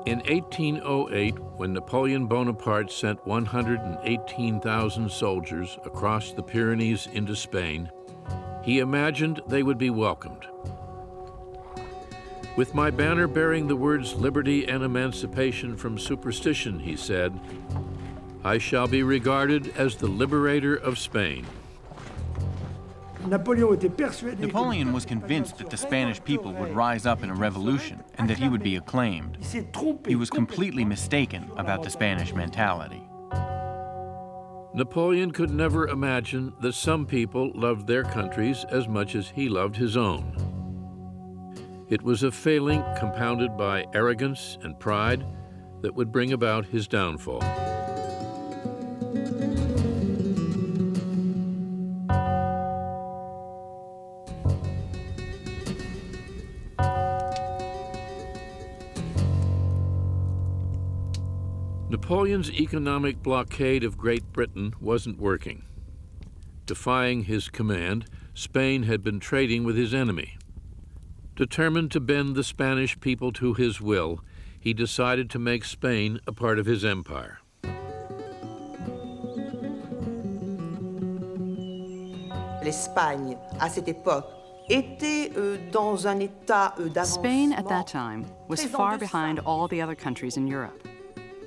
In 1808, when Napoleon Bonaparte sent 118,000 soldiers across the Pyrenees into Spain, he imagined they would be welcomed. "With my banner bearing the words liberty and emancipation from superstition," he said, "I shall be regarded as the liberator of Spain." Napoleon was convinced that the Spanish people would rise up in a revolution and that he would be acclaimed. He was completely mistaken about the Spanish mentality. Napoleon could never imagine that some people loved their countries as much as he loved his own. It was a failing compounded by arrogance and pride that would bring about his downfall. Napoleon's economic blockade of Great Britain wasn't working. Defying his command, Spain had been trading with his enemy. Determined to bend the Spanish people to his will, he decided to make Spain a part of his empire. L'Espagne, à cette époque, était dans un état d'avancement. Spain at that time was far behind all the other countries in Europe.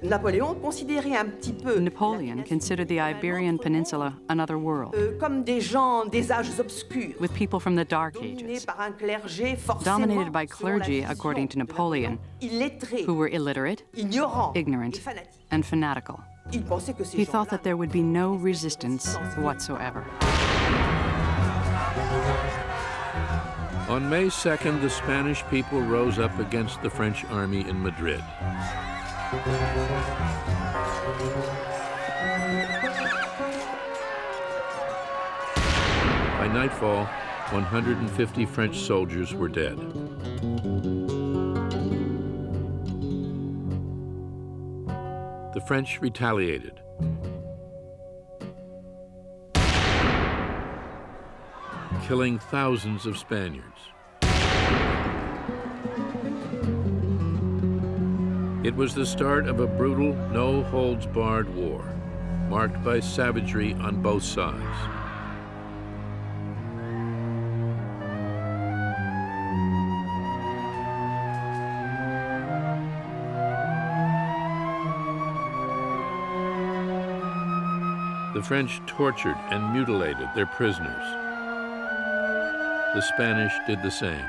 Napoleon considérait un petit peu Napoleon considered the Iberian Peninsula another world, comme des gens des âges obscurs, with people from the Dark dominés Ages, par un clergé dominated by forcément, clergy, selon la according to vision Napoleon, illettrés, who were illiterate, ignorants, ignorant, et fanatiques. and fanatical. Il pensait que ces He thought gens-là that there would be no resistance whatsoever. On May 2nd, the Spanish people rose up against the French army in Madrid. By nightfall, 150 French soldiers were dead. The French retaliated. Killing thousands of Spaniards. It was the start of a brutal, no-holds-barred war, marked by savagery on both sides. The French tortured and mutilated their prisoners. The Spanish did the same.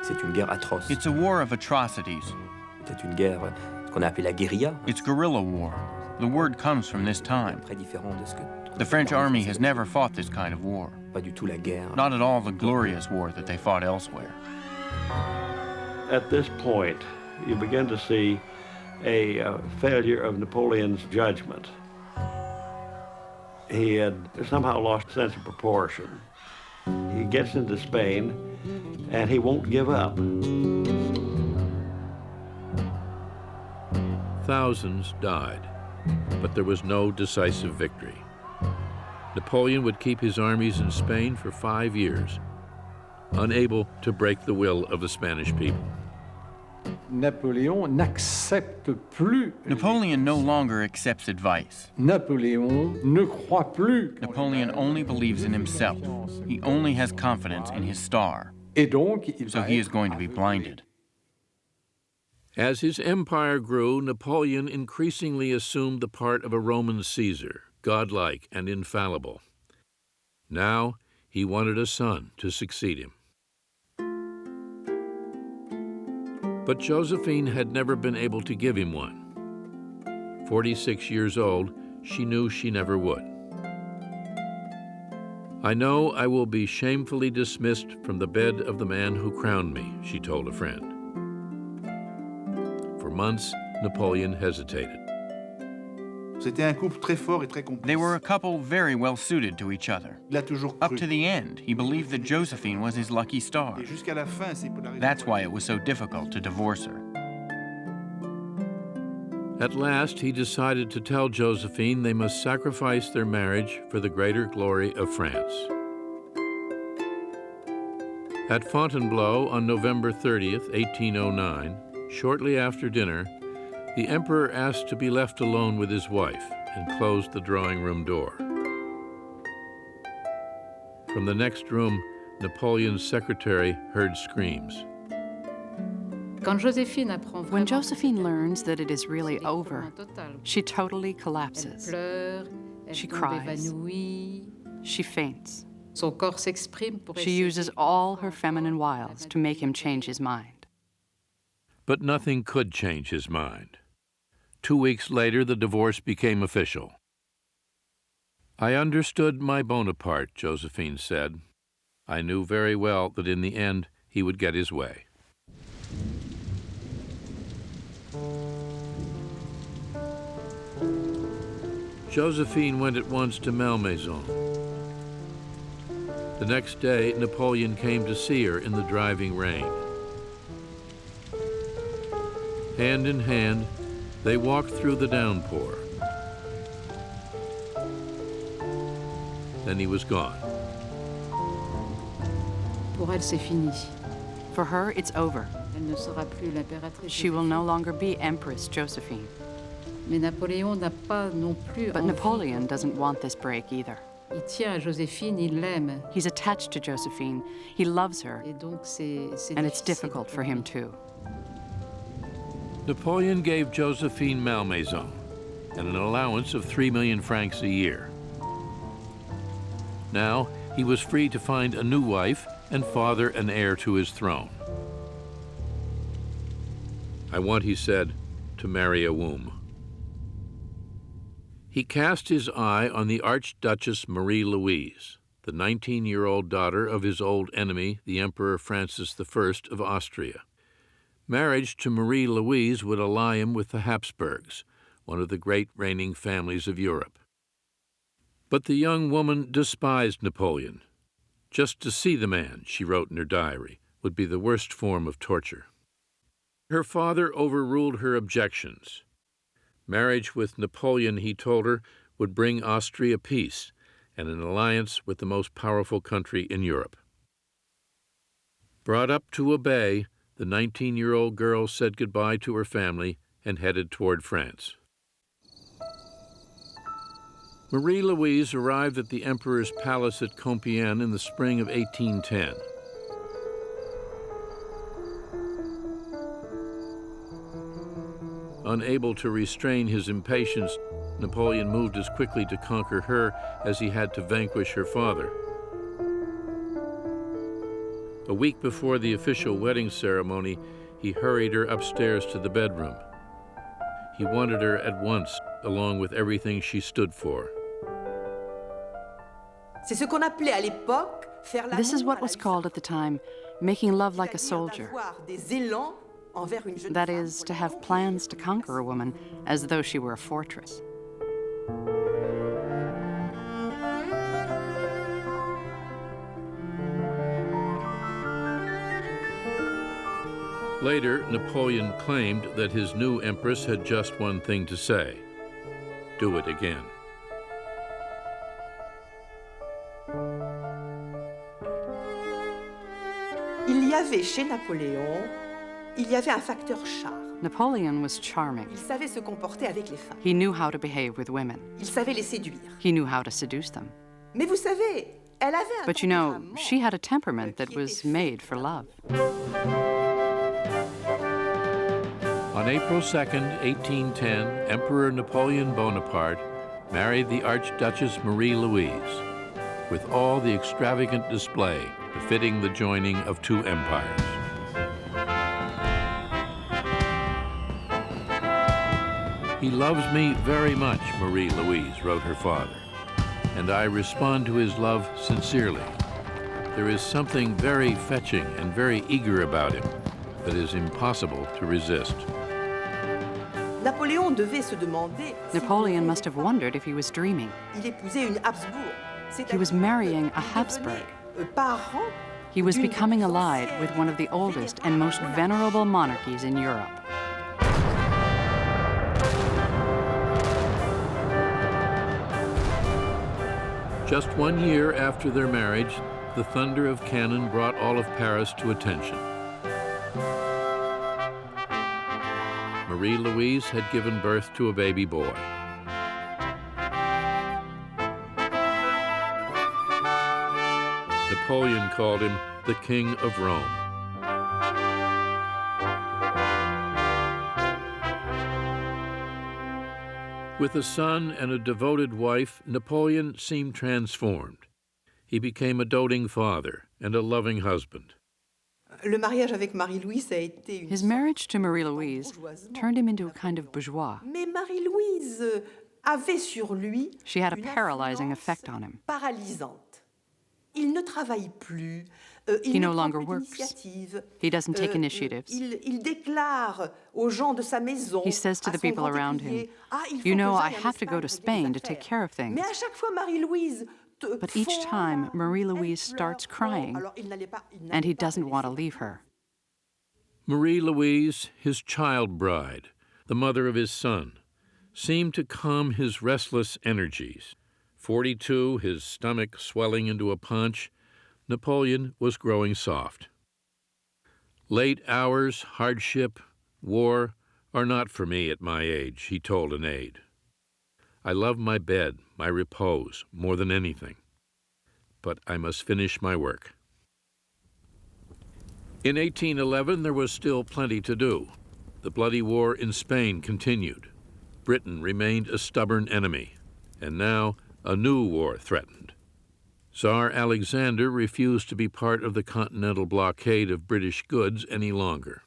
C'est une guerre atroce. It's a war of atrocities. C'est une guerre, ce qu'on a appelé la guérilla. It's guerrilla war. The word comes from this time. Très différent de ce que The French army has never fought this kind of war. pas du tout la guerre. Not at all the glorious war that they fought elsewhere. At this point, you begin to see a failure of Napoleon's judgment. He had somehow lost a sense of proportion. He gets into Spain, and he won't give up. Thousands died, but there was no decisive victory. Napoleon would keep his armies in Spain for 5 years, unable to break the will of the Spanish people. Napoléon n'accepte plus. Napoleon no longer accepts advice. Napoléon ne croit plus. Napoleon only believes in himself. He only has confidence in his star. Et donc, il So va he is être going to be blinded. As his empire grew, Napoleon increasingly assumed the part of a Roman Caesar, godlike and infallible. Now he wanted a son to succeed him. But Josephine had never been able to give him one. 46 years old, she knew she never would. "I know I will be shamefully dismissed from the bed of the man who crowned me," she told a friend. For months, Napoleon hesitated. C'était un couple très fort et très complice. They were a couple very well suited to each other. Il a toujours Up cru. to the end, he believed that Josephine was his lucky star. Et jusqu'à la fin, c'est pour la raison That's pour why it was so difficult to divorce her. At last, he decided to tell Josephine they must sacrifice their marriage for the greater glory of France. At Fontainebleau on November 30th, 1809, shortly after dinner, the emperor asked to be left alone with his wife and closed the drawing room door. From the next room, Napoleon's secretary heard screams. When Josephine learns that it is really over, she totally collapses. She cries. She faints. She uses all her feminine wiles to make him change his mind. But nothing could change his mind. 2 weeks later, the divorce became official. "I understood my Bonaparte," Josephine said. "I knew very well that in the end he would get his way." Josephine went at once to Malmaison. The next day, Napoleon came to see her in the driving rain. Hand in hand, they walked through the downpour. Then he was gone. For her, it's over. She will no longer be Empress Josephine. But Napoleon doesn't want this break either. He's attached to Josephine. He loves her. And it's difficult for him too. Napoleon gave Josephine Malmaison and an allowance of 3 million francs a year. Now he was free to find a new wife and father an heir to his throne. "I want," he said, "to marry a womb." He cast his eye on the Archduchess Marie-Louise, the 19-year-old daughter of his old enemy, the Emperor Francis I of Austria. Marriage to Marie-Louise would ally him with the Habsburgs, one of the great reigning families of Europe. But the young woman despised Napoleon. Just to see the man, she wrote in her diary, would be the worst form of torture. Her father overruled her objections. Marriage with Napoleon, he told her, would bring Austria peace and an alliance with the most powerful country in Europe. Brought up to obey, the 19-year-old girl said goodbye to her family and headed toward France. Marie-Louise arrived at the Emperor's palace at Compiègne in the spring of 1810. Unable to restrain his impatience, Napoleon moved as quickly to conquer her as he had to vanquish her father. A week before the official wedding ceremony, he hurried her upstairs to the bedroom. He wanted her at once, along with everything she stood for. This is what was called at the time making love like a soldier. That is, to have plans to conquer a woman as though she were a fortress. Later, Napoleon claimed that his new empress had just one thing to say: do it again. Il y avait chez Napoléon, il y avait un facteur charme. Napoleon was charming. Il savait se comporter avec les femmes. He knew how to behave with women. Il savait les séduire. He knew how to seduce them. Mais vous savez, elle avait un But you know, she had a temperament that was made for love. On April 2nd, 1810, Emperor Napoleon Bonaparte married the Archduchess Marie-Louise, with all the extravagant display befitting the joining of two empires. "He loves me very much," Marie-Louise wrote her father, "and I respond to his love sincerely. There is something very fetching and very eager about him that is impossible to resist." Napoléon devait se demander. Napoleon must have wondered if he was dreaming. Il épousait une Habsbourg. He was marrying a Habsburg. He was becoming allied with one of the oldest and most venerable monarchies in Europe. Just 1 year after their marriage, the thunder of cannon brought all of Paris to attention. Marie-Louise had given birth to a baby boy. Napoleon called him the King of Rome. With a son and a devoted wife, Napoleon seemed transformed. He became a doting father and a loving husband. Le mariage avec Marie-Louise a été une His marriage to Marie-Louise turned him into a kind of bourgeois. Mais Marie-Louise avait sur lui She had a une paralyzing influence effect on him. paralysante. Il ne travaille plus. Il He ne no prend longer plus works. d'initiative. He doesn't take initiatives. Il déclare aux gens de sa maison, He says to à the son people grand around écuyer, him, "Ah, il faut "You know, que I j'aille en have to go to Espagne régler Spain les to take affaires." care of things." Mais à chaque fois, Marie-Louise But each time, Marie-Louise starts crying, and he doesn't want to leave her. Marie-Louise, his child bride, the mother of his son, seemed to calm his restless energies. 42, his stomach swelling into a paunch, Napoleon was growing soft. Late hours, hardship, war are not for me at my age, he told an aide. I love my bed, my repose, more than anything. But I must finish my work. In 1811, there was still plenty to do. The bloody war in Spain continued. Britain remained a stubborn enemy, and now a new war threatened. Tsar Alexander refused to be part of the continental blockade of British goods any longer.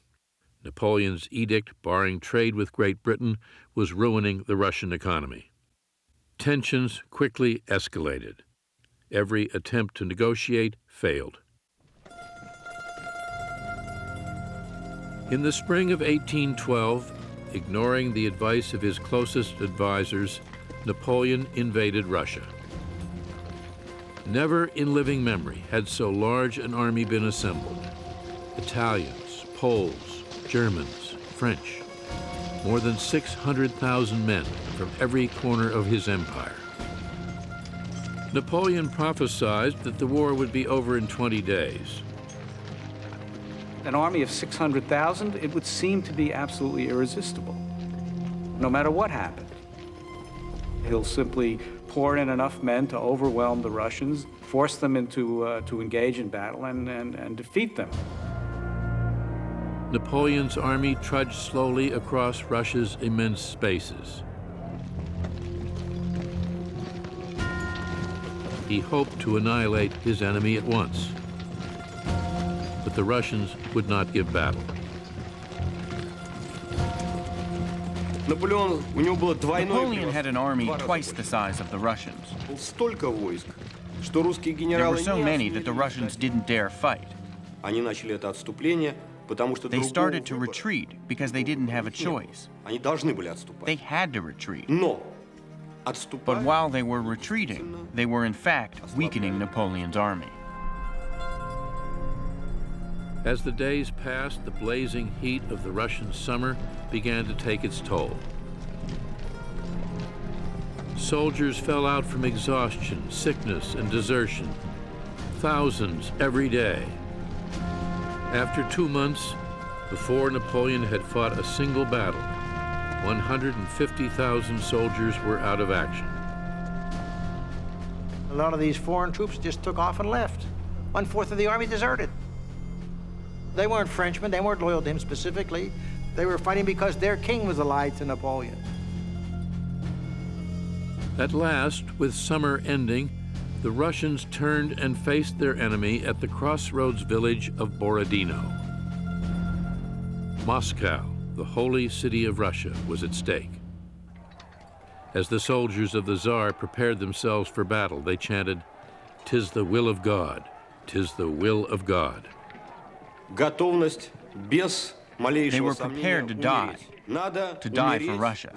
Napoleon's edict barring trade with Great Britain was ruining the Russian economy. Tensions quickly escalated. Every attempt to negotiate failed. In the spring of 1812, ignoring the advice of his closest advisors, Napoleon invaded Russia. Never in living memory had so large an army been assembled. Italians, Poles, Germans, French, more than 600,000 men from every corner of his empire. Napoleon prophesied that the war would be over in 20 days. An army of 600,000, it would seem to be absolutely irresistible, no matter what happened. He'll simply pour in enough men to overwhelm the Russians, force them to engage in battle, and defeat them. Napoleon's army trudged slowly across Russia's immense spaces. He hoped to annihilate his enemy at once, but the Russians would not give battle. Napoleon had an army twice the size of the Russians. There were so many that the Russians didn't dare fight. They started to retreat because they didn't have a choice. They had to retreat. But while they were retreating, they were in fact weakening Napoleon's army. As the days passed, the blazing heat of the Russian summer began to take its toll. Soldiers fell out from exhaustion, sickness, and desertion. Thousands every day. After 2 months, before Napoleon had fought a single battle, 150,000 soldiers were out of action. A lot of these foreign troops just took off and left. 1/4 of the army deserted. They weren't Frenchmen, they weren't loyal to him specifically. They were fighting because their king was allied to Napoleon. At last, with summer ending, the Russians turned and faced their enemy at the crossroads village of Borodino. Moscow, the holy city of Russia, was at stake. As the soldiers of the Tsar prepared themselves for battle, they chanted, "'Tis the will of God, 'tis the will of God." They were prepared to die for Russia.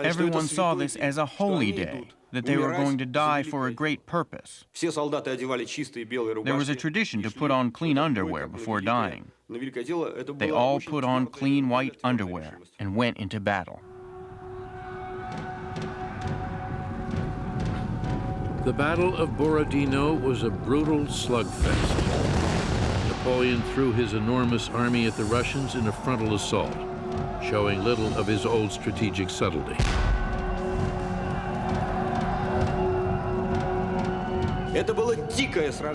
Everyone saw this as a holy day, that they were going to die for a great purpose. There was a tradition to put on clean underwear before dying. They all put on clean white underwear and went into battle. The Battle of Borodino was a brutal slugfest. Napoleon threw his enormous army at the Russians in a frontal assault, showing little of his old strategic subtlety.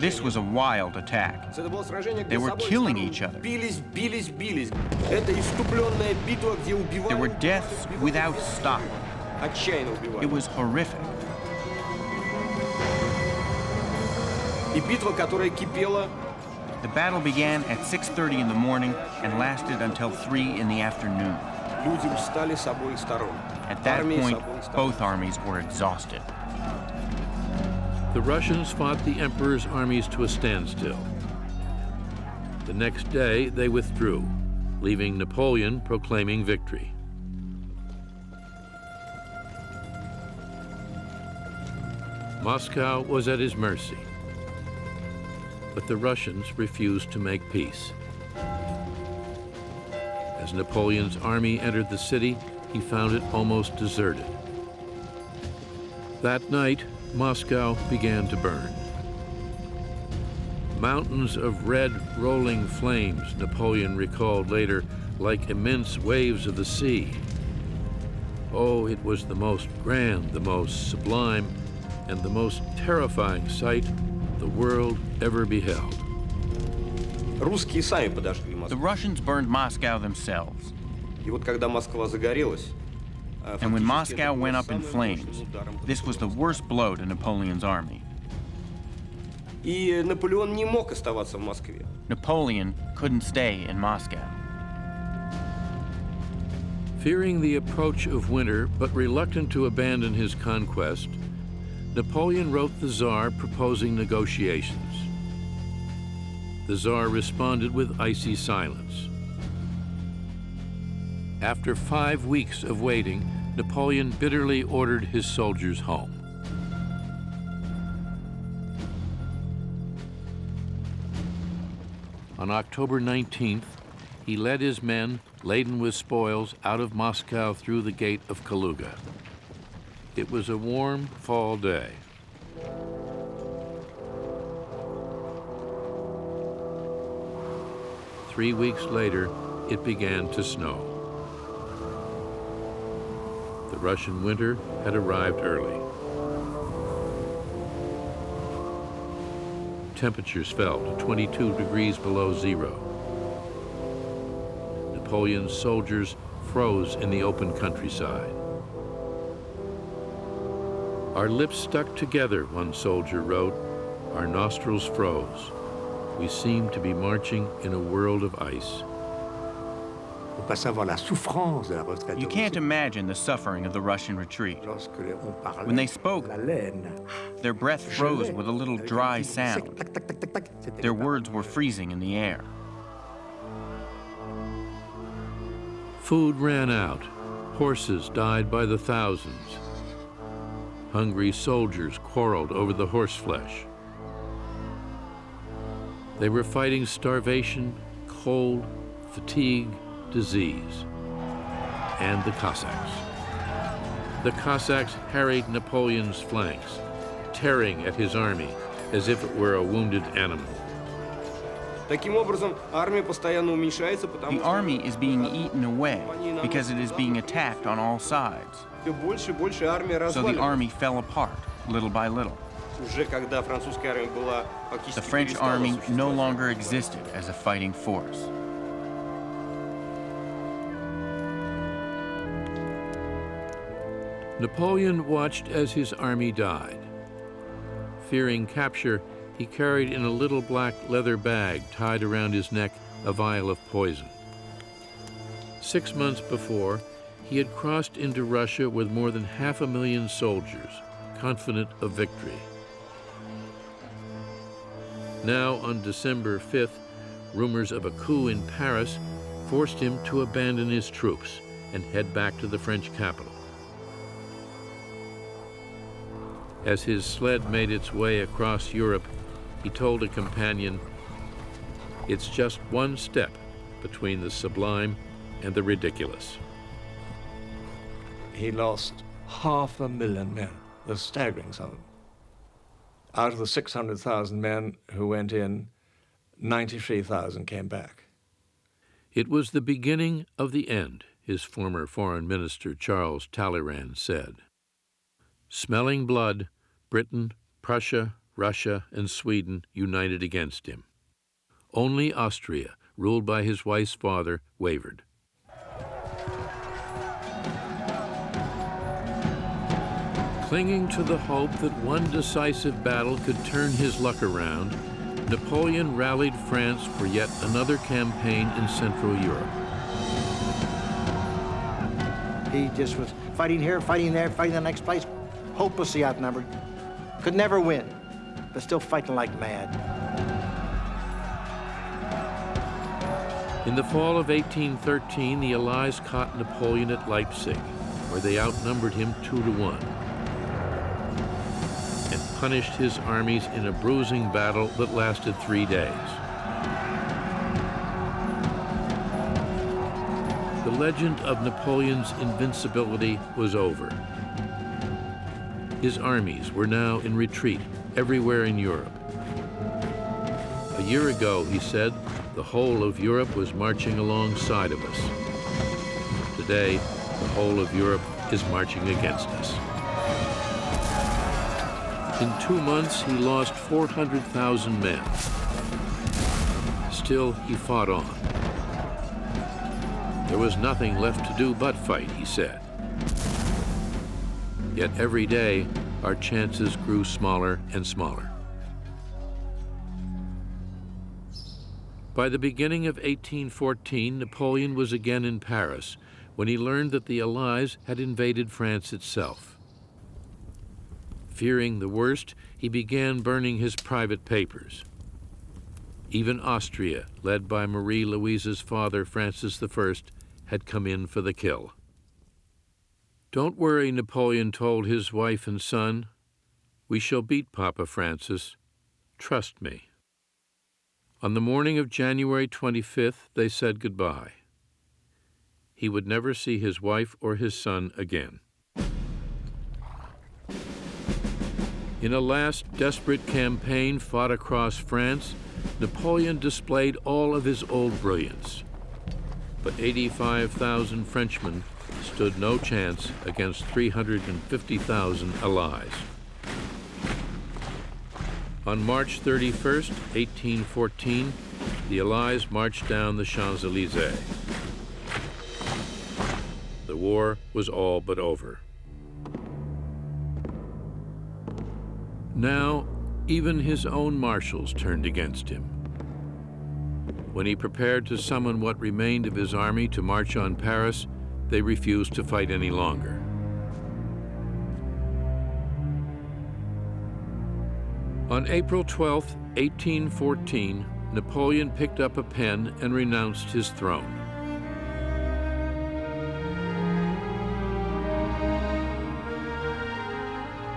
This was a wild attack. They were killing each other. There were deaths without stop. It was horrific. The battle began at 6:30 in the morning and lasted until 3 in the afternoon. At that point, both armies were exhausted. The Russians fought the Emperor's armies to a standstill. The next day, they withdrew, leaving Napoleon proclaiming victory. Moscow was at his mercy, but the Russians refused to make peace. As Napoleon's army entered the city, he found it almost deserted. That night, Moscow began to burn. Mountains of red, rolling flames, Napoleon recalled later, like immense waves of the sea. Oh, it was the most grand, the most sublime, and the most terrifying sight the world ever beheld. The Russians burned Moscow themselves. And when Moscow went up in flames, this was the worst blow to Napoleon's army. Napoleon couldn't stay in Moscow. Fearing the approach of winter, but reluctant to abandon his conquest, Napoleon wrote the Tsar proposing negotiations. The Tsar responded with icy silence. After 5 weeks of waiting, Napoleon bitterly ordered his soldiers home. On October 19th, he led his men, laden with spoils, out of Moscow through the gate of Kaluga. It was a warm fall day. Three weeks later, it began to snow. The Russian winter had arrived early. Temperatures fell to 22 degrees below zero. Napoleon's soldiers froze in the open countryside. Our lips stuck together, one soldier wrote. Our nostrils froze. We seemed to be marching in a world of ice. You can't imagine the suffering of the Russian retreat. When they spoke, their breath froze with a little dry sound. Their words were freezing in the air. Food ran out. Horses died by the thousands. Hungry soldiers quarreled over the horseflesh. They were fighting starvation, cold, fatigue, disease, and the Cossacks. The Cossacks harried Napoleon's flanks, tearing at his army as if it were a wounded animal. The army is being eaten away because it is being attacked on all sides. So the army fell apart, little by little. The French army no longer existed as a fighting force. Napoleon watched as his army died. Fearing capture, he carried in a little black leather bag tied around his neck a vial of poison. 6 months before, he had crossed into Russia with more than 500,000 soldiers, confident of victory. Now, on December 5th, rumors of a coup in Paris forced him to abandon his troops and head back to the French capital. As his sled made its way across Europe, he told a companion, "It's just one step between the sublime and the ridiculous." He lost 500,000 men, a staggering sum. Out of the 600,000 men who went in, 93,000 came back. It was the beginning of the end, his former foreign minister Charles Talleyrand said. Smelling blood, Britain, Prussia, Russia, and Sweden united against him. Only Austria, ruled by his wife's father, wavered. Clinging to the hope that one decisive battle could turn his luck around, Napoleon rallied France for yet another campaign in Central Europe. He just was fighting here, fighting there, fighting the next place, hopelessly outnumbered. Could never win, but still fighting like mad. In the fall of 1813, the Allies caught Napoleon at Leipzig, where they outnumbered him 2-1. And punished his armies in a bruising battle that lasted 3 days. The legend of Napoleon's invincibility was over. His armies were now in retreat everywhere in Europe. A year ago, he said, the whole of Europe was marching alongside of us. Today, the whole of Europe is marching against us. In 2 months, he lost 400,000 men. Still, he fought on. There was nothing left to do but fight, he said. Yet every day, our chances grew smaller and smaller. By the beginning of 1814, Napoleon was again in Paris when he learned that the Allies had invaded France itself. Fearing the worst, he began burning his private papers. Even Austria, led by Marie Louise's father, Francis I, had come in for the kill. Don't worry, Napoleon told his wife and son. We shall beat Papa Francis. Trust me. On the morning of January 25th, they said goodbye. He would never see his wife or his son again. In a last desperate campaign fought across France, Napoleon displayed all of his old brilliance. But 85,000 Frenchmen stood no chance against 350,000 Allies. On March 31st, 1814, the Allies marched down the Champs-Élysées. The war was all but over. Now, even his own marshals turned against him. When he prepared to summon what remained of his army to march on Paris, they refused to fight any longer. On April 12, 1814, Napoleon picked up a pen and renounced his throne.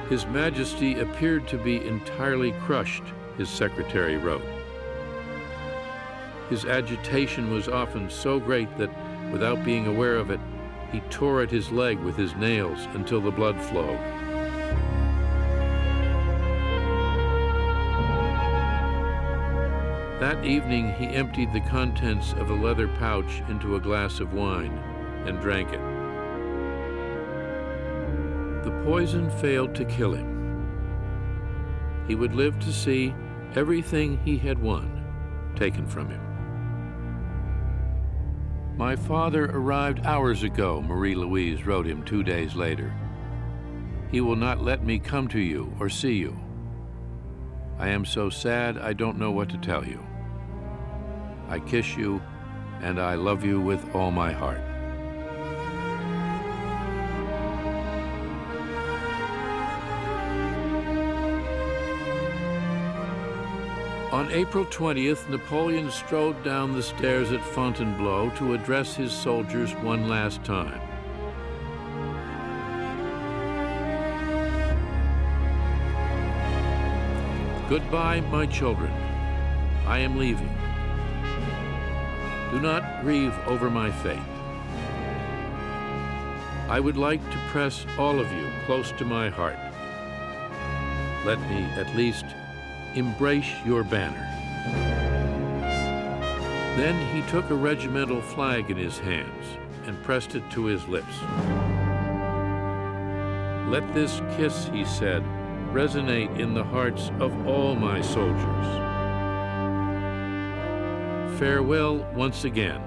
His Majesty appeared to be entirely crushed, his secretary wrote. His agitation was often so great that, without being aware of it, he tore at his leg with his nails until the blood flowed. That evening, he emptied the contents of a leather pouch into a glass of wine and drank it. The poison failed to kill him. He would live to see everything he had won taken from him. My father arrived hours ago, Marie Louise wrote him 2 days later. He will not let me come to you or see you. I am so sad I don't know what to tell you. I kiss you, and I love you with all my heart. On April 20th, Napoleon strode down the stairs at Fontainebleau to address his soldiers one last time. Goodbye, my children. I am leaving. Do not grieve over my fate. I would like to press all of you close to my heart. let me at least embrace your banner. Then he took a regimental flag in his hands and pressed it to his lips. Let this kiss, he said, resonate in the hearts of all my soldiers. Farewell once again.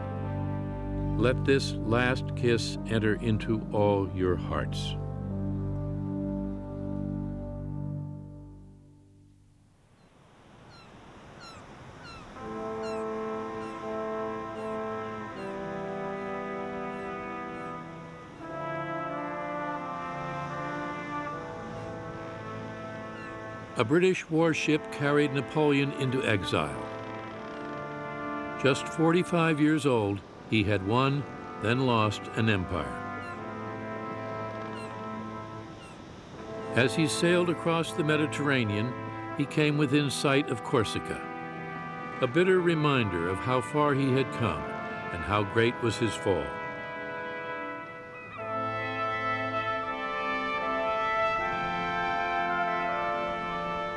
Let this last kiss enter into all your hearts. A British warship carried Napoleon into exile. Just 45 years old, he had won, then lost an empire. As he sailed across the Mediterranean, he came within sight of Corsica, a bitter reminder of how far he had come and how great was his fall.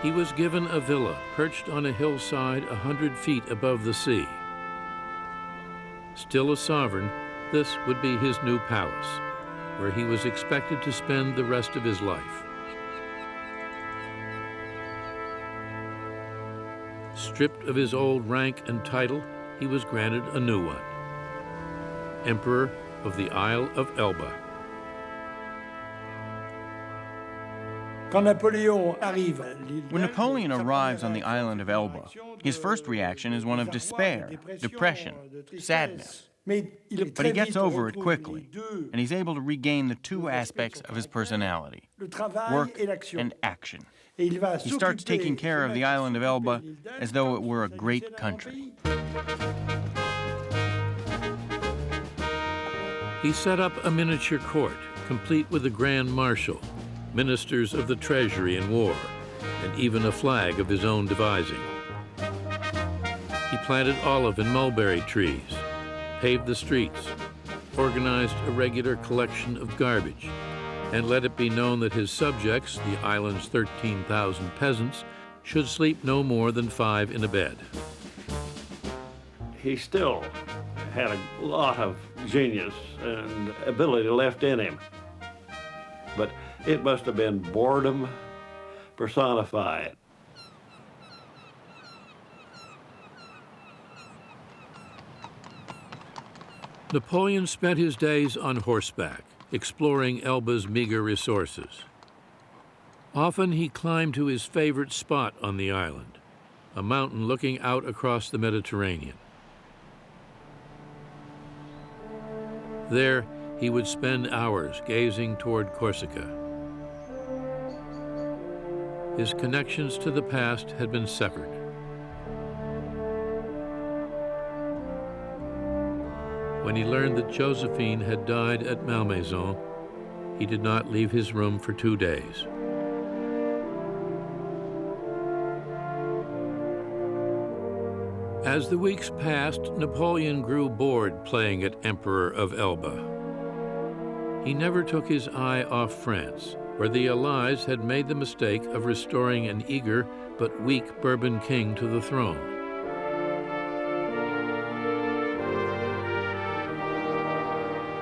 He was given a villa perched on a hillside 100 feet above the sea. Still a sovereign, this would be his new palace, where he was expected to spend the rest of his life. Stripped of his old rank and title, he was granted a new one, Emperor of the Isle of Elba. When Napoleon arrives on the island of Elba, his first reaction is one of despair, depression, sadness. But he gets over it quickly, and he's able to regain the two aspects of his personality, work and action. He starts taking care of the island of Elba as though it were a great country. He set up a miniature court, complete with a grand marshal, ministers of the treasury and war, and even a flag of his own devising. He planted olive and mulberry trees, paved the streets, organized a regular collection of garbage, and let it be known that his subjects, the island's 13,000 peasants, should sleep no more than 5 in a bed. He still had a lot of genius and ability left in him, but it must have been boredom personified. Napoleon spent his days on horseback, exploring Elba's meager resources. Often he climbed to his favorite spot on the island, a mountain looking out across the Mediterranean. There, he would spend hours gazing toward Corsica. His connections to the past had been severed. When he learned that Josephine had died at Malmaison, he did not leave his room for 2 days. As the weeks passed, Napoleon grew bored playing at Emperor of Elba. He never took his eye off France, where the Allies had made the mistake of restoring an eager but weak Bourbon king to the throne.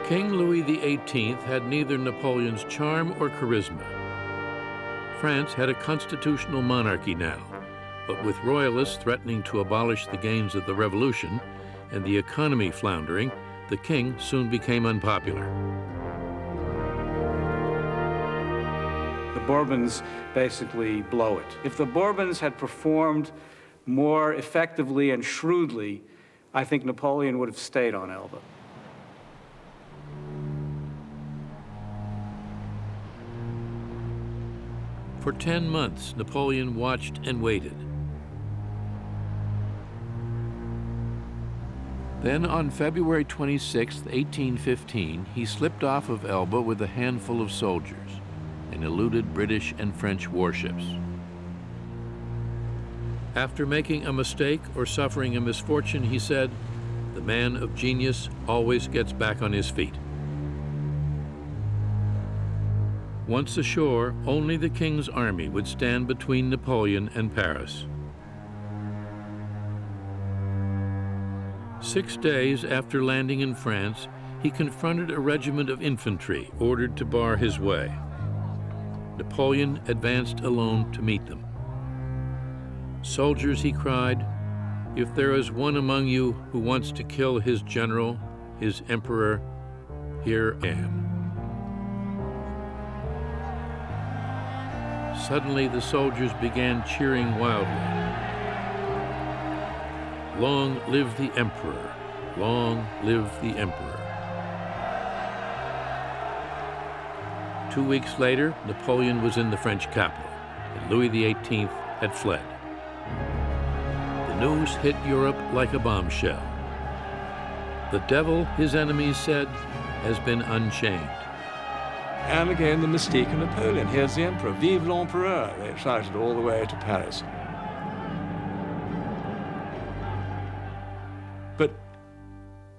King Louis XVIII had neither Napoleon's charm or charisma. France had a constitutional monarchy now, but with royalists threatening to abolish the gains of the revolution and the economy floundering, the king soon became unpopular. The Bourbons basically blow it. If the Bourbons had performed more effectively and shrewdly, I think Napoleon would have stayed on Elba. For 10 months, Napoleon watched and waited. Then on February 26, 1815, he slipped off of Elba with a handful of soldiers and eluded British and French warships. After making a mistake or suffering a misfortune, he said, "The man of genius always gets back on his feet." Once ashore, only the king's army would stand between Napoleon and Paris. 6 days after landing in France, he confronted a regiment of infantry ordered to bar his way. Napoleon advanced alone to meet them. "Soldiers," he cried, "if there is one among you who wants to kill his general, his emperor, here I am." Suddenly, the soldiers began cheering wildly. "Long live the emperor! Long live the emperor!" 2 weeks later, Napoleon was in the French capital, and Louis XVIII had fled. The news hit Europe like a bombshell. The devil, his enemies said, has been unchained. And again, the mystique of Napoleon. Here's the emperor. Vive l'empereur, they shouted all the way to Paris. But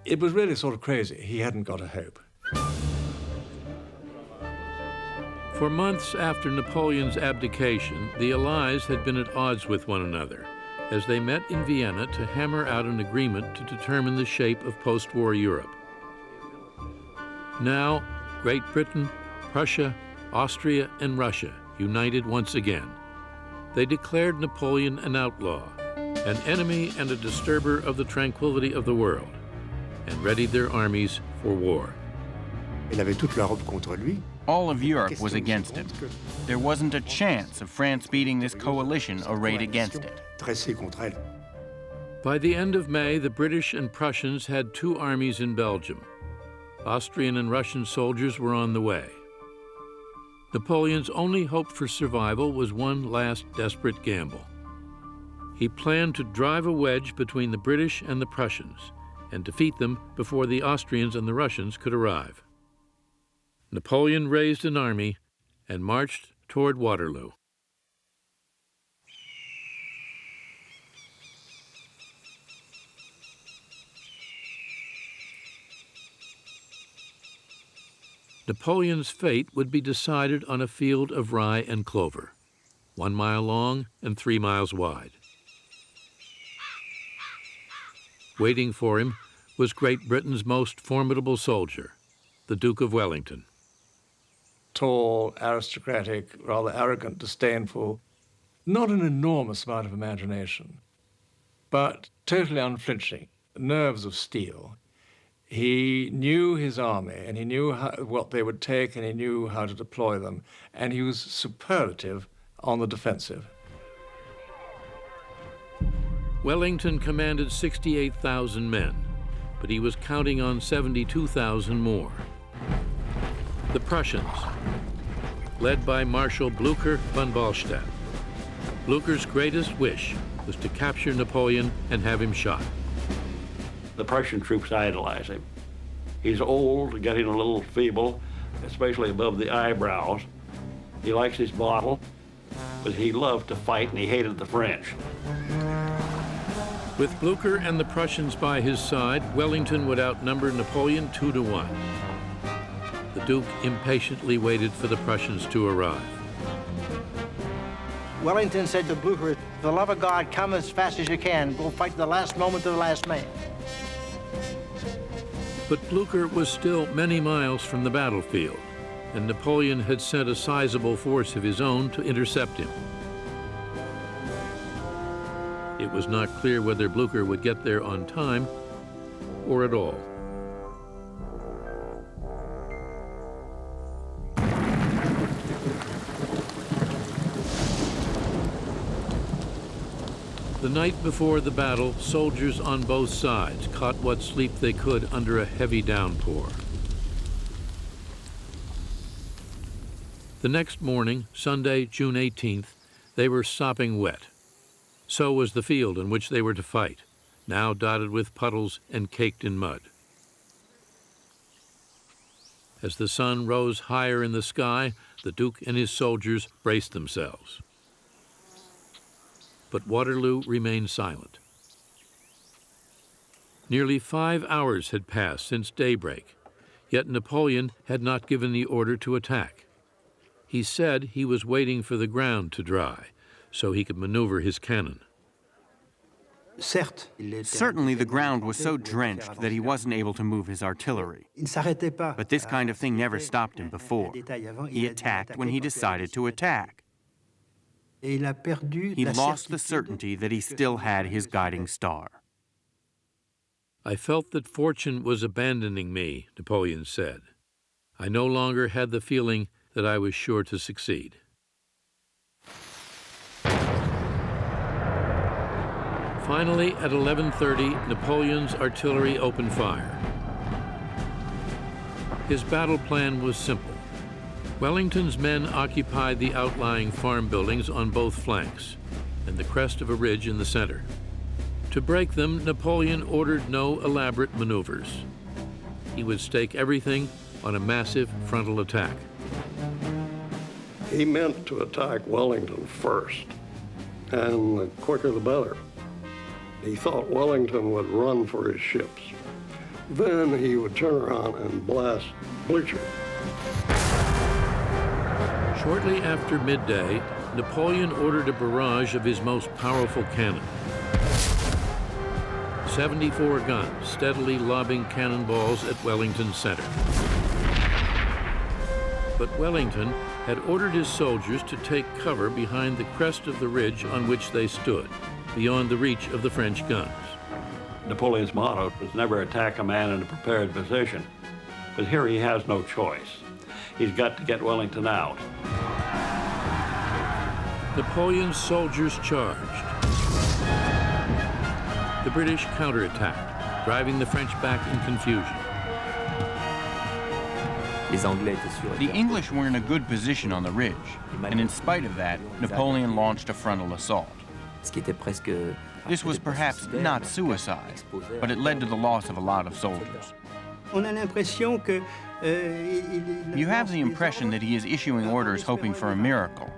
it was really sort of crazy. He hadn't got a hope. For months after Napoleon's abdication, the Allies had been at odds with one another as they met in Vienna to hammer out an agreement to determine the shape of post-war Europe. Now, Great Britain, Prussia, Austria, and Russia united once again. They declared Napoleon an outlaw, an enemy and a disturber of the tranquility of the world, and readied their armies for war. Il avait toute l'Europe contre lui. All of Europe was against him. There wasn't a chance of France beating this coalition arrayed against it. Dressé contre elle. By the end of May, the British and Prussians had 2 armies in Belgium. Austrian and Russian soldiers were on the way. Napoleon's only hope for survival was one last desperate gamble. He planned to drive a wedge between the British and the Prussians and defeat them before the Austrians and the Russians could arrive. Napoleon raised an army and marched toward Waterloo. Napoleon's fate would be decided on a field of rye and clover, 1 mile long and 3 miles wide. Waiting for him was Great Britain's most formidable soldier, the Duke of Wellington. Tall, aristocratic, rather arrogant, disdainful, not an enormous amount of imagination, but totally unflinching, nerves of steel. He knew his army, and he knew what they would take, and he knew how to deploy them, and he was superlative on the defensive. Wellington commanded 68,000 men, but he was counting on 72,000 more. The Prussians, led by Marshal Blücher von Ballstadt. Blücher's greatest wish was to capture Napoleon and have him shot. The Prussian troops idolize him. He's old, getting a little feeble, especially above the eyebrows. He likes his bottle, but he loved to fight and he hated the French. With Blücher and the Prussians by his side, Wellington would outnumber Napoleon 2 to 1. The Duke impatiently waited for the Prussians to arrive. Wellington said to Blücher, "For the love of God, come as fast as you can. We'll fight to the last moment of the last man." But Blücher was still many miles from the battlefield, and Napoleon had sent a sizable force of his own to intercept him. It was not clear whether Blücher would get there on time or at all. The night before the battle, soldiers on both sides caught what sleep they could under a heavy downpour. The next morning, Sunday, June 18th, they were sopping wet. So was the field in which they were to fight, now dotted with puddles and caked in mud. As the sun rose higher in the sky, the Duke and his soldiers braced themselves. But Waterloo remained silent. Nearly 5 hours had passed since daybreak, yet Napoleon had not given the order to attack. He said he was waiting for the ground to dry so he could maneuver his cannon. Certainly the ground was so drenched that he wasn't able to move his artillery. But this kind of thing never stopped him before. He attacked when he decided to attack. He lost the certainty that he still had his guiding star. I felt that fortune was abandoning me, Napoleon said. I no longer had the feeling that I was sure to succeed. Finally, at 11:30, Napoleon's artillery opened fire. His battle plan was simple. Wellington's men occupied the outlying farm buildings on both flanks and the crest of a ridge in the center. To break them, Napoleon ordered no elaborate maneuvers. He would stake everything on a massive frontal attack. He meant to attack Wellington first, and the quicker the better. He thought Wellington would run for his ships. Then he would turn around and blast Blücher. Shortly after midday, Napoleon ordered a barrage of his most powerful cannon. 74 guns steadily lobbing cannonballs at Wellington's center. But Wellington had ordered his soldiers to take cover behind the crest of the ridge on which they stood, beyond the reach of the French guns. Napoleon's motto was never attack a man in a prepared position. But here he has no choice. He's got to get Wellington out. Napoleon's soldiers charged. The British counterattacked, driving the French back in confusion. The English were in a good position on the ridge, and in spite of that, Napoleon launched a frontal assault. This was perhaps not suicide, but it led to the loss of a lot of soldiers. You have the impression that he is issuing orders hoping for a miracle.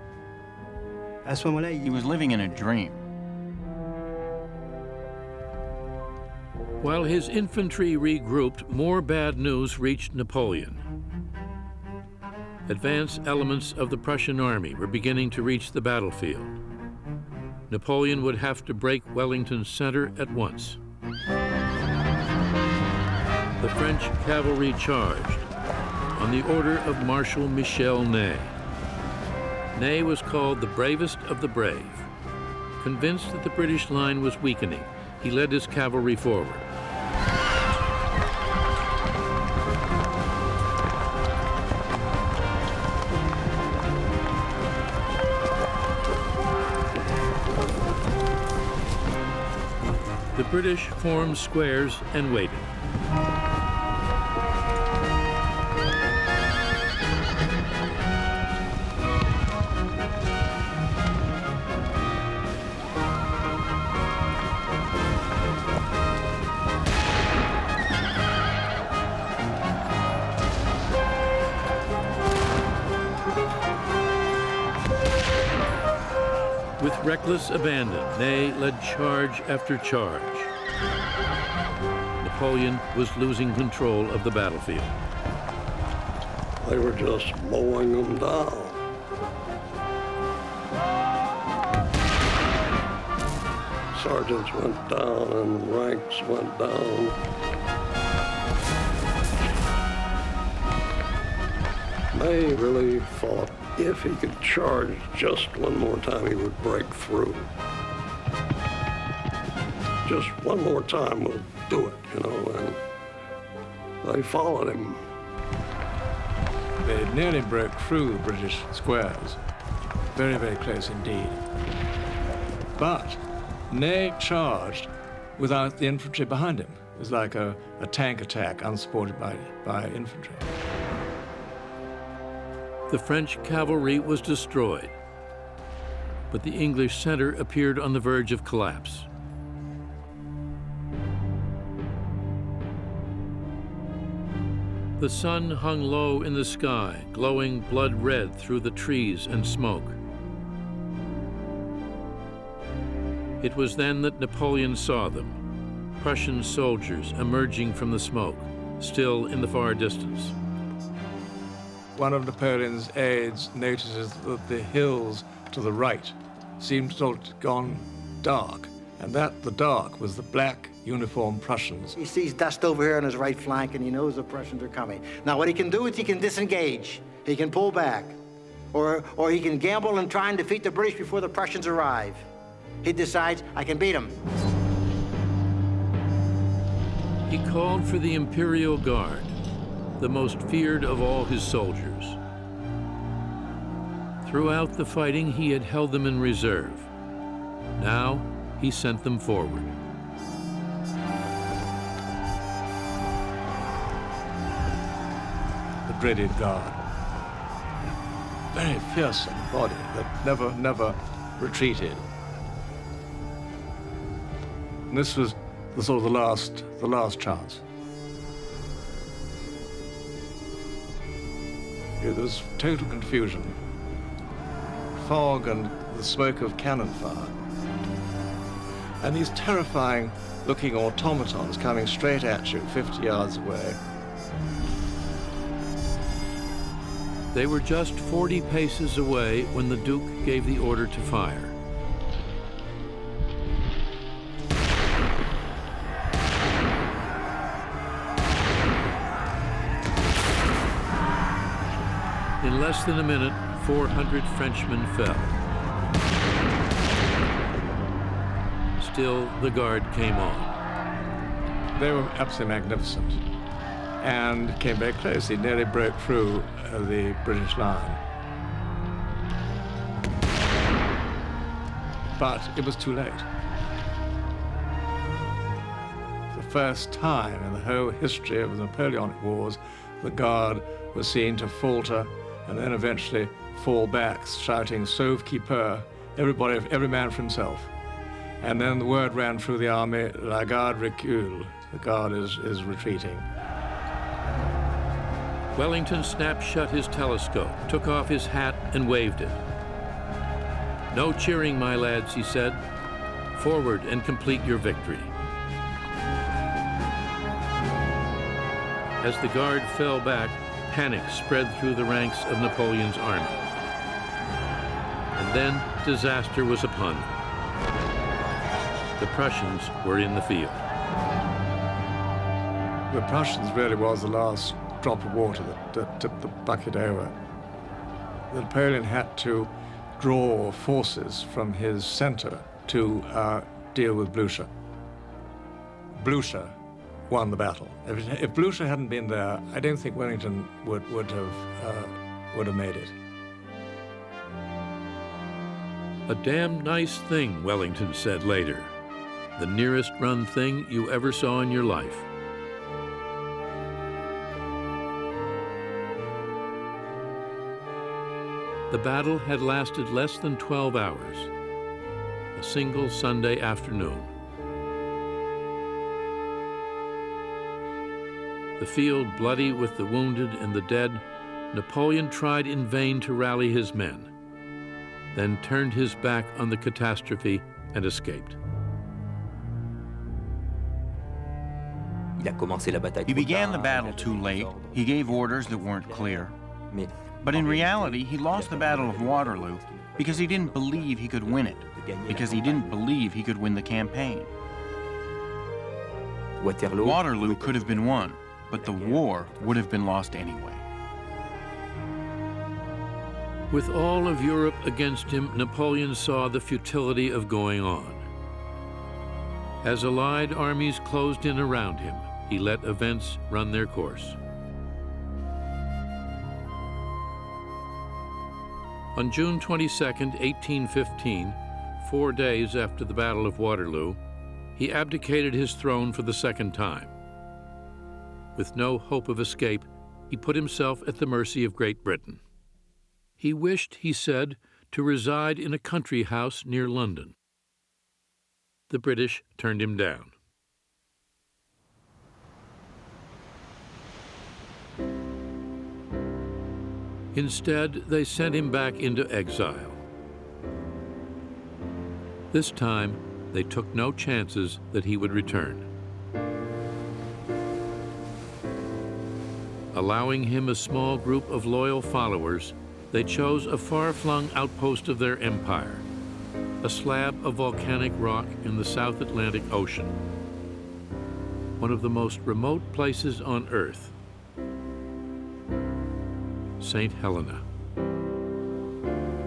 He was living in a dream. While his infantry regrouped, more bad news reached Napoleon. Advance elements of the Prussian army were beginning to reach the battlefield. Napoleon would have to break Wellington's center at once. The French cavalry charged on the order of Marshal Michel Ney. Ney was called the bravest of the brave. Convinced that the British line was weakening, he led his cavalry forward. The British formed squares and waited. With reckless abandon, Ney led charge after charge. Napoleon was losing control of the battlefield. They were just mowing them down. Sergeants went down and ranks went down. Ney really thought if he could charge just one more time, he would break through. Just one more time, we'll do it, you know, and they followed him. They nearly broke through the British squares. Very, very close indeed. But Ney charged without the infantry behind him. It was like a tank attack unsupported by infantry. The French cavalry was destroyed, but the English center appeared on the verge of collapse. The sun hung low in the sky, glowing blood red through the trees and smoke. It was then that Napoleon saw them, Prussian soldiers emerging from the smoke, still in the far distance. One of Napoleon's aides notices that the hills to the right seemed to have gone dark, and that the dark was the black uniformed Prussians. He sees dust over here on his right flank, and he knows the Prussians are coming. Now, what he can do is he can disengage. He can pull back. Or he can gamble and try and defeat the British before the Prussians arrive. He decides, I can beat them. He called for the Imperial Guard, the most feared of all his soldiers. Throughout the fighting, he had held them in reserve. Now, he sent them forward. The dreaded Guard. Very fearsome body that never retreated. And this was the sort of the last chance. There was total confusion, fog and the smoke of cannon fire, and these terrifying-looking automatons coming straight at you 50 yards away. They were just 40 paces away when the Duke gave the order to fire. In less than a minute, 400 Frenchmen fell. Still, the Guard came on. They were absolutely magnificent and came very close. He nearly broke through the British line. But it was too late. For the first time in the whole history of the Napoleonic Wars, the Guard was seen to falter and then eventually fall back, shouting, "Sauve qui peut," every man for himself. And then the word ran through the army, "La Garde recule," the Guard is retreating. Wellington snapped shut his telescope, took off his hat, and waved it. "No cheering, my lads," he said. "Forward and complete your victory." As the Guard fell back, panic spread through the ranks of Napoleon's army. And then disaster was upon them. The Prussians were in the field. The Prussians really was the last drop of water that tipped the bucket over. Napoleon had to draw forces from his center to deal with Blucher. Blucher won the battle. If Blucher hadn't been there, I don't think Wellington would have made it. "A damn nice thing," Wellington said later. "The nearest run thing you ever saw in your life." The battle had lasted less than 12 hours, a single Sunday afternoon. The field bloody with the wounded and the dead, Napoleon tried in vain to rally his men, then turned his back on the catastrophe and escaped. He began the battle too late. He gave orders that weren't clear. But in reality, he lost the Battle of Waterloo because he didn't believe he could win it, because he didn't believe he could win the campaign. Waterloo could have been won, but the war would have been lost anyway. With all of Europe against him, Napoleon saw the futility of going on. As Allied armies closed in around him, he let events run their course. On June 22, 1815, 4 days after the Battle of Waterloo, he abdicated his throne for the second time. With no hope of escape, he put himself at the mercy of Great Britain. He wished, he said, to reside in a country house near London. The British turned him down. Instead, they sent him back into exile. This time, they took no chances that he would return. Allowing him a small group of loyal followers, they chose a far-flung outpost of their empire, a slab of volcanic rock in the South Atlantic Ocean, one of the most remote places on Earth, St. Helena.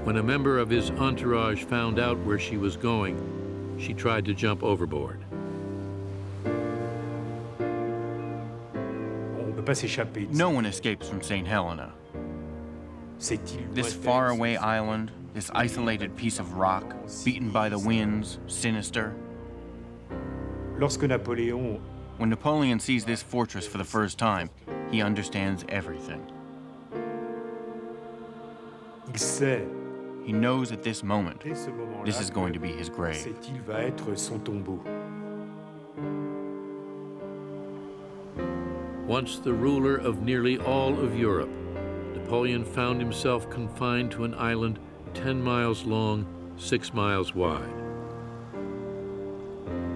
When a member of his entourage found out where she was going, she tried to jump overboard. No one escapes from St. Helena. This faraway island, this isolated piece of rock, beaten by the winds, sinister. When Napoleon sees this fortress for the first time, he understands everything. He knows at this moment, this is going to be his grave. Once the ruler of nearly all of Europe, Napoleon found himself confined to an island 10 miles long, 6 miles wide.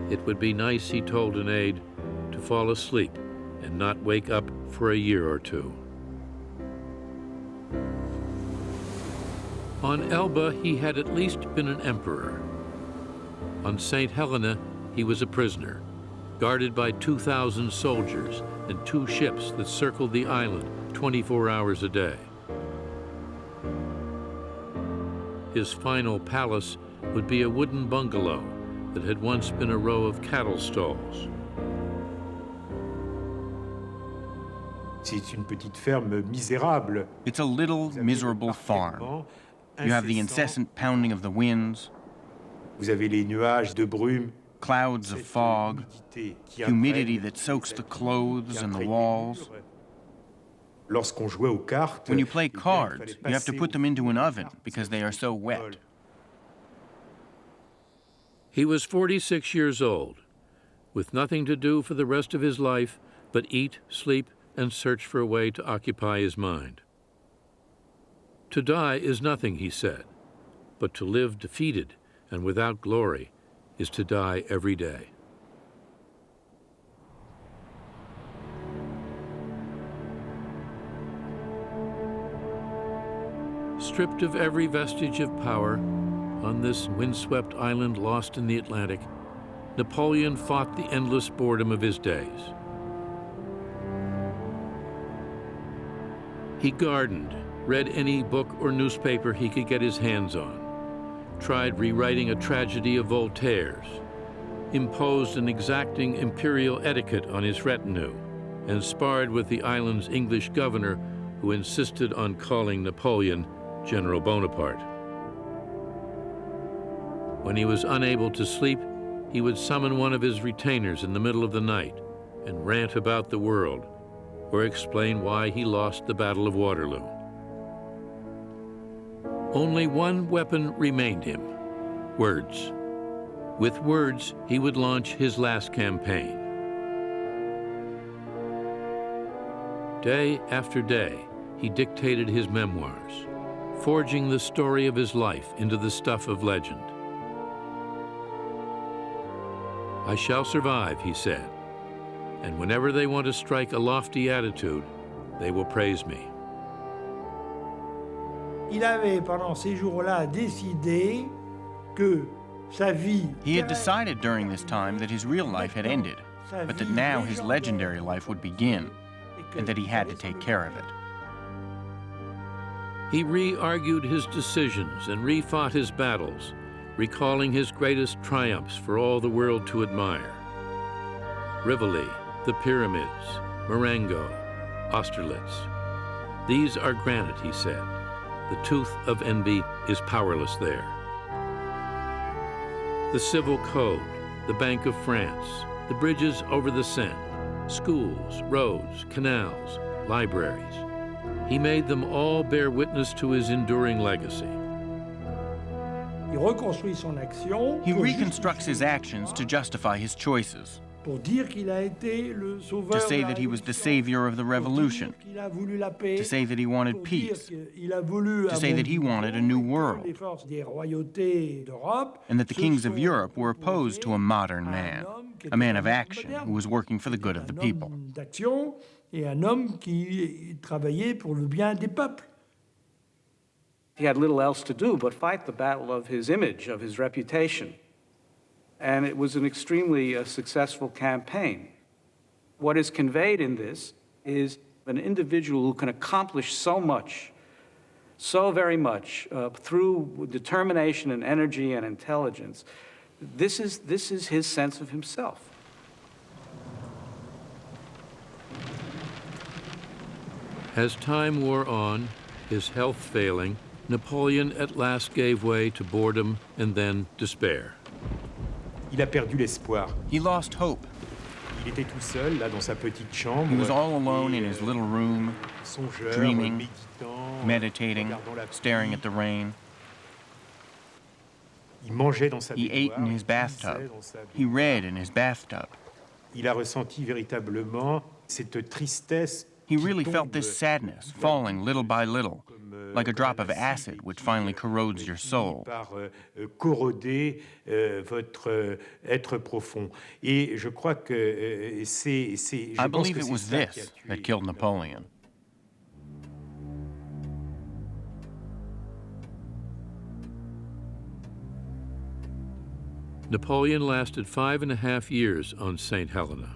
It would be nice, he told an aide, to fall asleep and not wake up for a year or two. On Elba, he had at least been an emperor. On St. Helena, he was a prisoner, guarded by 2,000 soldiers and 2 ships that circled the island 24 hours a day. His final palace would be a wooden bungalow that had once been a row of cattle stalls. It's a little miserable farm. You have the incessant pounding of the winds, clouds of fog, humidity that soaks the clothes and the walls. When you play cards, you have to put them into an oven because they are so wet. He was 46 years old, with nothing to do for the rest of his life but eat, sleep, and search for a way to occupy his mind. To die is nothing, he said, but to live defeated and without glory is to die every day. Stripped of every vestige of power, on this windswept island lost in the Atlantic, Napoleon fought the endless boredom of his days. He gardened, read any book or newspaper he could get his hands on, tried rewriting a tragedy of Voltaire's, imposed an exacting imperial etiquette on his retinue, and sparred with the island's English governor, who insisted on calling Napoleon General Bonaparte. When he was unable to sleep, he would summon one of his retainers in the middle of the night and rant about the world, or explain why he lost the Battle of Waterloo. Only one weapon remained him: words. With words, he would launch his last campaign. Day after day, he dictated his memoirs, forging the story of his life into the stuff of legend. "I shall survive," he said, "and whenever they want to strike a lofty attitude, they will praise me." Il avait, pendant ces jours-là, décidé que sa vie... He had decided during this time that his real life had ended, but that now his legendary life would begin, and that he had to take care of it. He re-argued his decisions and refought his battles, recalling his greatest triumphs for all the world to admire. Rivoli, the pyramids, Marengo, Austerlitz. These are granite, he said. The tooth of envy is powerless there. The Civil Code, the Bank of France, the bridges over the Seine, schools, roads, canals, libraries. He made them all bear witness to his enduring legacy. He reconstructs his actions to justify his choices, to say that he was the savior of the revolution, to say that he wanted peace, to say that he wanted a new world, and that the kings of Europe were opposed to a modern man, a man of action who was working for the good of the people. Un homme d'action et un homme qui travaillait pour le bien des peuples. He had little else to do but fight the battle of his image, of his reputation. And it was an extremely successful campaign. What is conveyed in this is an individual who can accomplish so much, so very much, through determination and energy and intelligence. This is his sense of himself. As time wore on, his health failing, Napoleon at last gave way to boredom and then despair. Il a perdu l'espoir. He lost hope. Il était tout seul, là, dans sa petite chambre. He was all alone in his little room, songeur, dreaming, méditant, meditating, staring at the rain. Il mangeait dans sa He ate in his bathtub. He read in his bathtub. Il a ressenti véritablement cette tristesse. He really felt this sadness falling little by little, like a drop of acid which finally corrodes your soul. Corroder votre être profond. Et je crois que I believe it was this that killed Napoleon. Napoleon lasted 5.5 years on St. Helena.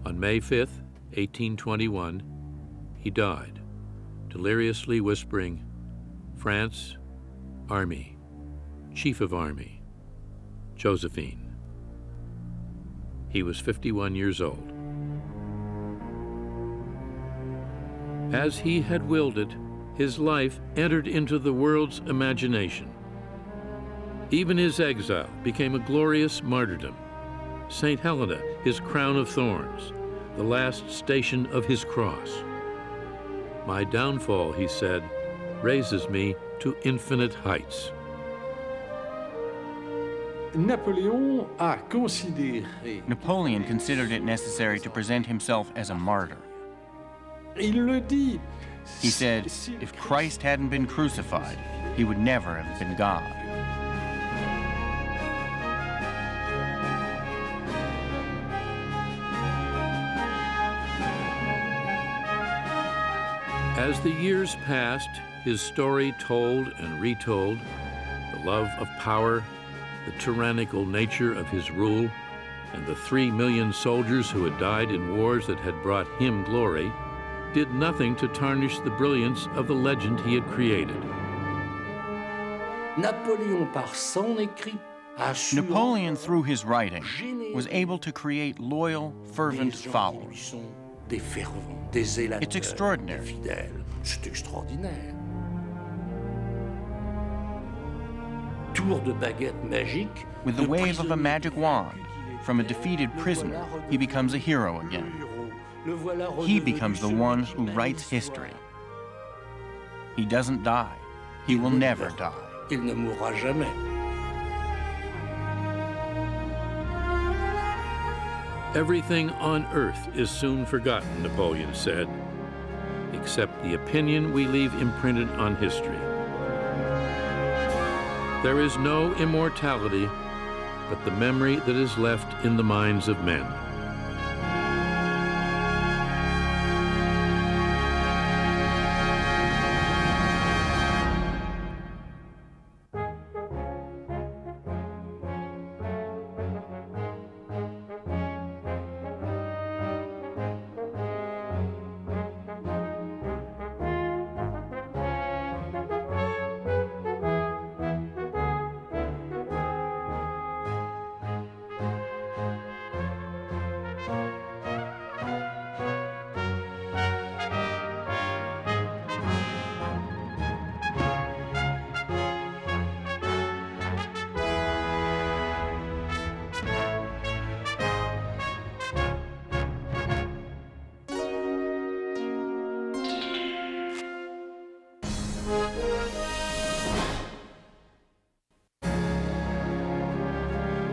On May 5th, 1821, he died, deliriously whispering, "France, Army, Chief of Army, Josephine." He was 51 years old. As he had willed it, his life entered into the world's imagination. Even his exile became a glorious martyrdom. St. Helena, his crown of thorns, the last station of his cross. "My downfall," he said, "raises me to infinite heights." Napoleon considered it necessary to present himself as a martyr. Il le dit. He said, if Christ hadn't been crucified, he would never have been God. As the years passed, his story told and retold, the love of power, the tyrannical nature of his rule, and the 3 million soldiers who had died in wars that had brought him glory, did nothing to tarnish the brilliance of the legend he had created. Napoleon, through his writing, was able to create loyal, fervent followers. It's extraordinary. With the wave of a magic wand, from a defeated prisoner, he becomes a hero again. He becomes the one who writes history. He doesn't die. He will never die. Il ne mourra jamais. Everything on earth is soon forgotten, Napoleon said, except the opinion we leave imprinted on history. There is no immortality, but the memory that is left in the minds of men.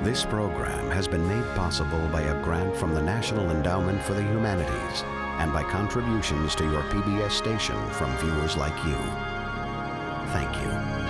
This program has been made possible by a grant from the National Endowment for the Humanities and by contributions to your PBS station from viewers like you. Thank you.